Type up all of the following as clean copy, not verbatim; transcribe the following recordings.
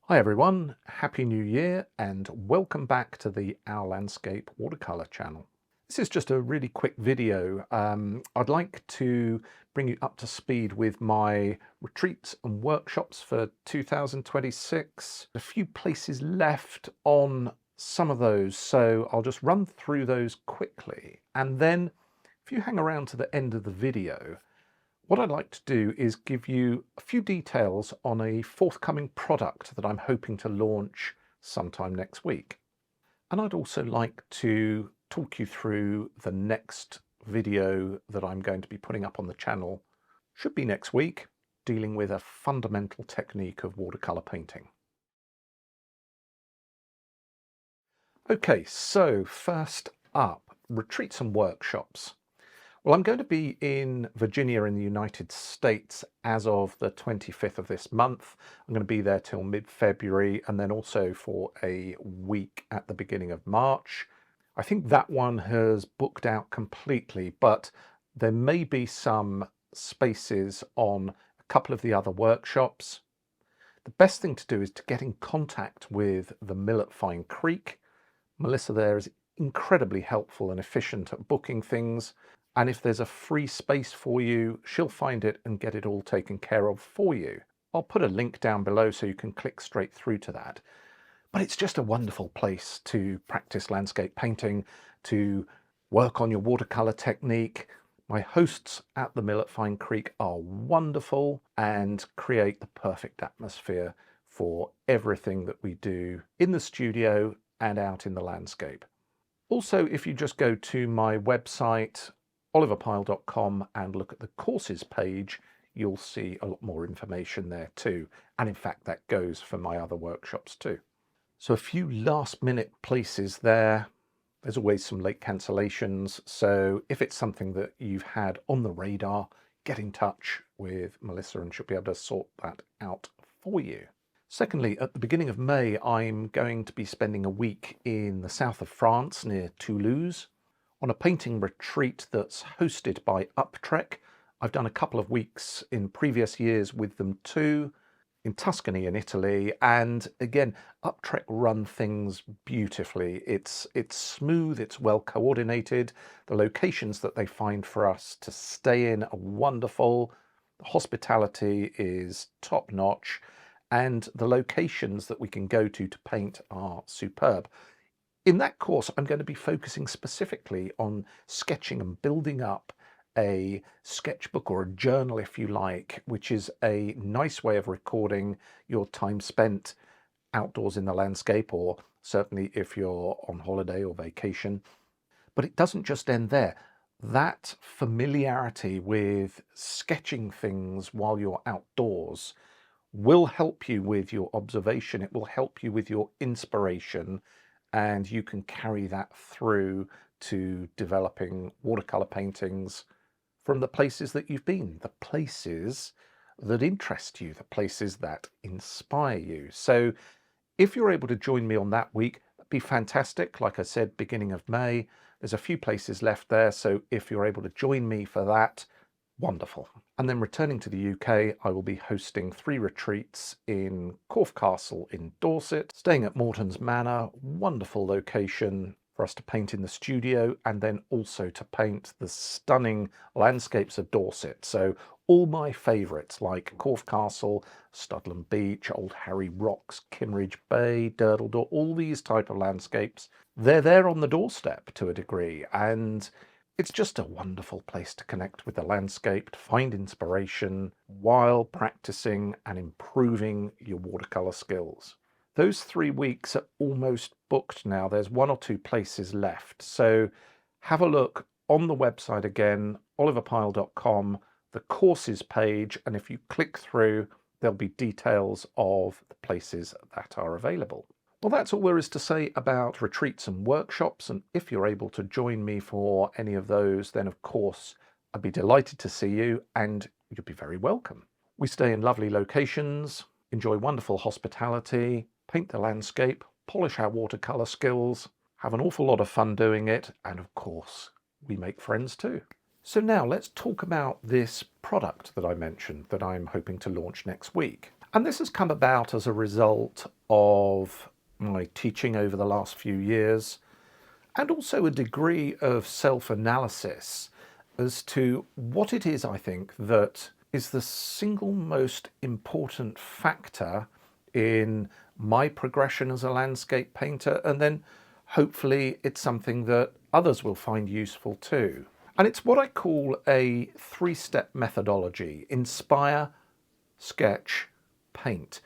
Hi everyone, Happy New Year and welcome back to the Our Landscape Watercolour channel. This is just a really quick video. I'd like to bring you up to speed with my retreats and workshops for 2026. A few places left on some of those, so I'll just run through those quickly. And then if you hang around to the end of the video, what I'd like to do is give you a few details on a forthcoming product that I'm hoping to launch sometime next week. And I'd also like to talk you through the next video that I'm going to be putting up on the channel. Should be next week, dealing with a fundamental technique of watercolor painting. Okay, so first up, retreats and workshops. Well, I'm going to be in Virginia in the United States as of the 25th of this month. I'm going to be there till mid-February and then also for a week at the beginning of March. I think that one has booked out completely, but there may be some spaces on a couple of the other workshops. The best thing to do is to get in contact with the mill at Fine Creek. Melissa there is incredibly helpful and efficient at booking things. And if there's a free space for you, she'll find it and get it all taken care of for you. I'll put a link down below so you can click straight through to that. But it's just a wonderful place to practice landscape painting, to work on your watercolor technique. My hosts at the mill at Fine Creek are wonderful and create the perfect atmosphere for everything that we do in the studio and out in the landscape. Also, if you just go to my website, oliverpyle.com, and look at the courses page, you'll see a lot more information there too. And in fact, that goes for my other workshops too. So a few last minute places there. There's always some late cancellations. So if it's something that you've had on the radar, get in touch with Melissa and she'll be able to sort that out for you. Secondly, at the beginning of May, I'm going to be spending a week in the south of France near Toulouse on a painting retreat that's hosted by Uptrek. I've done a couple of weeks in previous years with them too, in Tuscany in Italy, and again, Uptrek run things beautifully. It's smooth, it's well coordinated. The locations that they find for us to stay in are wonderful. The hospitality is top notch, and the locations that we can go to paint are superb. In that course, I'm going to be focusing specifically on sketching and building up a sketchbook or a journal, if you like, which is a nice way of recording your time spent outdoors in the landscape, or certainly if you're on holiday or vacation. But it doesn't just end there. That familiarity with sketching things while you're outdoors will help you with your observation. It will help you with your inspiration, and you can carry that through to developing watercolor paintings from the places that you've been, the places that interest you, the places that inspire you. So if you're able to join me on that week, that'd be fantastic. Like I said, beginning of May, there's a few places left there. So if you're able to join me for that, wonderful. And then returning to the UK, I will be hosting 3 retreats in Corfe Castle in Dorset, staying at Morton's Manor, wonderful location for us to paint in the studio, and then also to paint the stunning landscapes of Dorset. So all my favourites like Corfe Castle, Studland Beach, Old Harry Rocks, Kimmeridge Bay, Durdledore, all these type of landscapes, they're there on the doorstep to a degree, and it's just a wonderful place to connect with the landscape, to find inspiration while practicing and improving your watercolor skills. Those 3 weeks are almost booked now. There's 1 or 2 places left. So have a look on the website again, oliverpyle.com, the courses page, and if you click through, there'll be details of the places that are available. Well, that's all there is to say about retreats and workshops, and if you're able to join me for any of those, then of course I'd be delighted to see you, and you'll be very welcome. We stay in lovely locations, enjoy wonderful hospitality, paint the landscape, polish our watercolor skills, have an awful lot of fun doing it, and of course we make friends too. So now let's talk about this product that I mentioned that I'm hoping to launch next week. And this has come about as a result of my teaching over the last few years, and also a degree of self-analysis as to what it is, I think, that is the single most important factor in my progression as a landscape painter, and then hopefully it's something that others will find useful too. And it's what I call a three-step methodology: inspire, sketch, paint.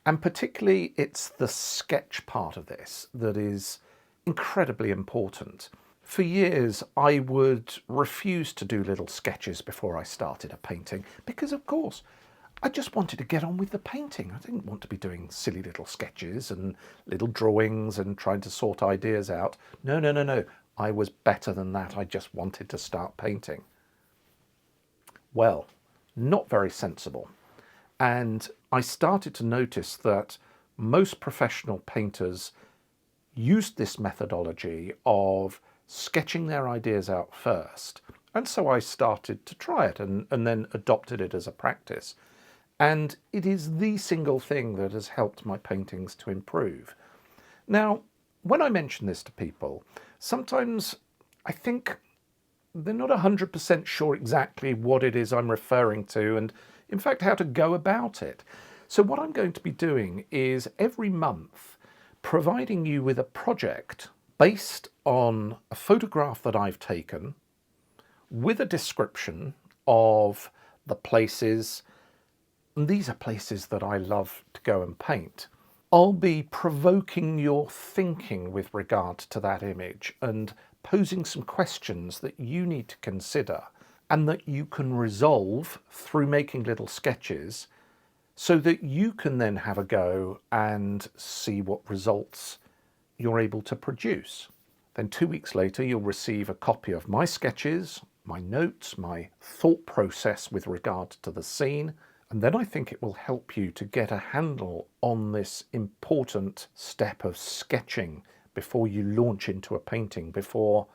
And particularly it's the sketch part of this that is incredibly important. For years I would refuse to do little sketches before I started a painting because, of course, I just wanted to get on with the painting. I didn't want to be doing silly little sketches and little drawings and trying to sort ideas out. No, no, no, no. I was better than that. I just wanted to start painting. Well, not very sensible. And I started to notice that most professional painters used this methodology of sketching their ideas out first. And so I started to try it and then adopted it as a practice. And it is the single thing that has helped my paintings to improve. Now, when I mention this to people, sometimes I think they're not 100% sure exactly what it is I'm referring to and, in fact, how to go about it. So what I'm going to be doing is every month providing you with a project based on a photograph that I've taken with a description of the places, and these are places that I love to go and paint. I'll be provoking your thinking with regard to that image and posing some questions that you need to consider and that you can resolve through making little sketches so that you can then have a go and see what results you're able to produce. Then 2 weeks later, you'll receive a copy of my sketches, my notes, my thought process with regard to the scene. And then I think it will help you to get a handle on this important step of sketching before you launch into a painting, before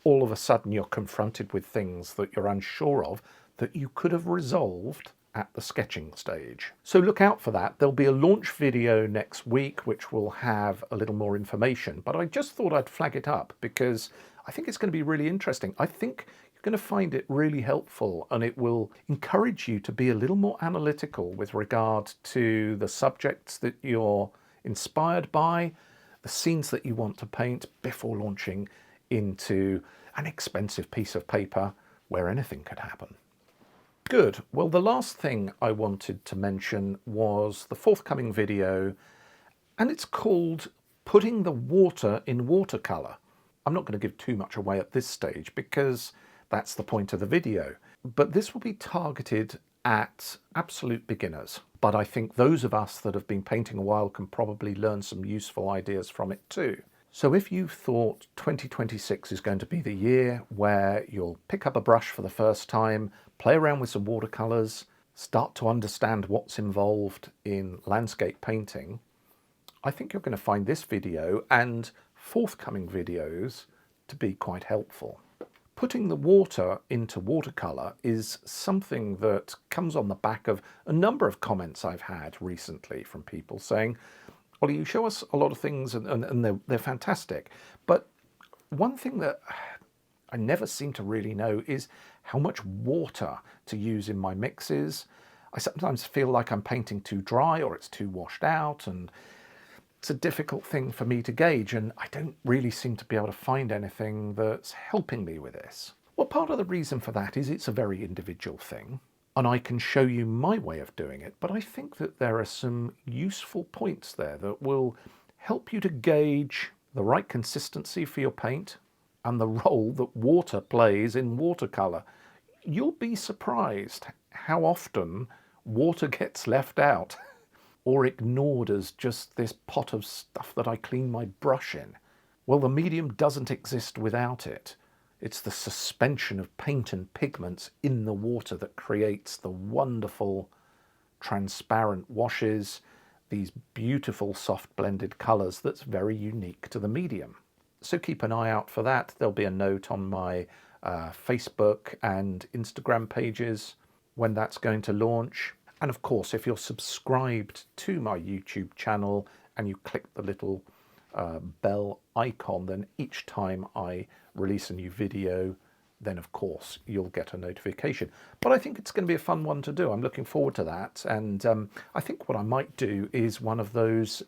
all of a sudden you're confronted with things that you're unsure of that you could have resolved at the sketching stage. So look out for that. There'll be a launch video next week which will have a little more information, but I just thought I'd flag it up because I think it's going to be really interesting. I think you're going to find it really helpful and it will encourage you to be a little more analytical with regard to the subjects that you're inspired by, the scenes that you want to paint before launching into an expensive piece of paper where anything could happen. Good. Well, the last thing I wanted to mention was the forthcoming video, and it's called Putting the Water in Watercolour. I'm not going to give too much away at this stage because that's the point of the video, but this will be targeted at absolute beginners. But I think those of us that have been painting a while can probably learn some useful ideas from it too. So if you thought 2026 is going to be the year where you'll pick up a brush for the first time, play around with some watercolours, start to understand what's involved in landscape painting, I think you're going to find this video and forthcoming videos to be quite helpful. Putting the water into watercolour is something that comes on the back of a number of comments I've had recently from people saying, well, you show us a lot of things and they're fantastic, but one thing that I never seem to really know is how much water to use in my mixes. I sometimes feel like I'm painting too dry or it's too washed out, and it's a difficult thing for me to gauge, and I don't really seem to be able to find anything that's helping me with this. Well, part of the reason for that is it's a very individual thing, and I can show you my way of doing it, but I think that there are some useful points there that will help you to gauge the right consistency for your paint and the role that water plays in watercolour. You'll be surprised how often water gets left out or ignored as just this pot of stuff that I clean my brush in. Well, the medium doesn't exist without it. It's the suspension of paint and pigments in the water that creates the wonderful transparent washes, these beautiful soft blended colours that's very unique to the medium. So keep an eye out for that. There'll be a note on my Facebook and Instagram pages when that's going to launch. And of course, if you're subscribed to my YouTube channel and you click the little bell icon, then each time I release a new video, then of course you'll get a notification. But I think it's going to be a fun one to do. I'm looking forward to that. And I think what I might do is one of those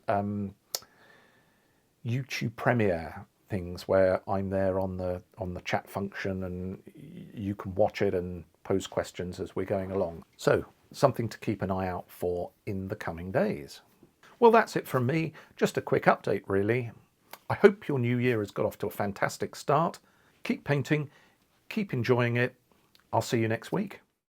YouTube premiere things where I'm there on the chat function and you can watch it and pose questions as we're going along. So something to keep an eye out for in the coming days. Well, that's it from me. Just a quick update, really. I hope your new year has got off to a fantastic start. Keep painting, keep enjoying it. I'll see you next week.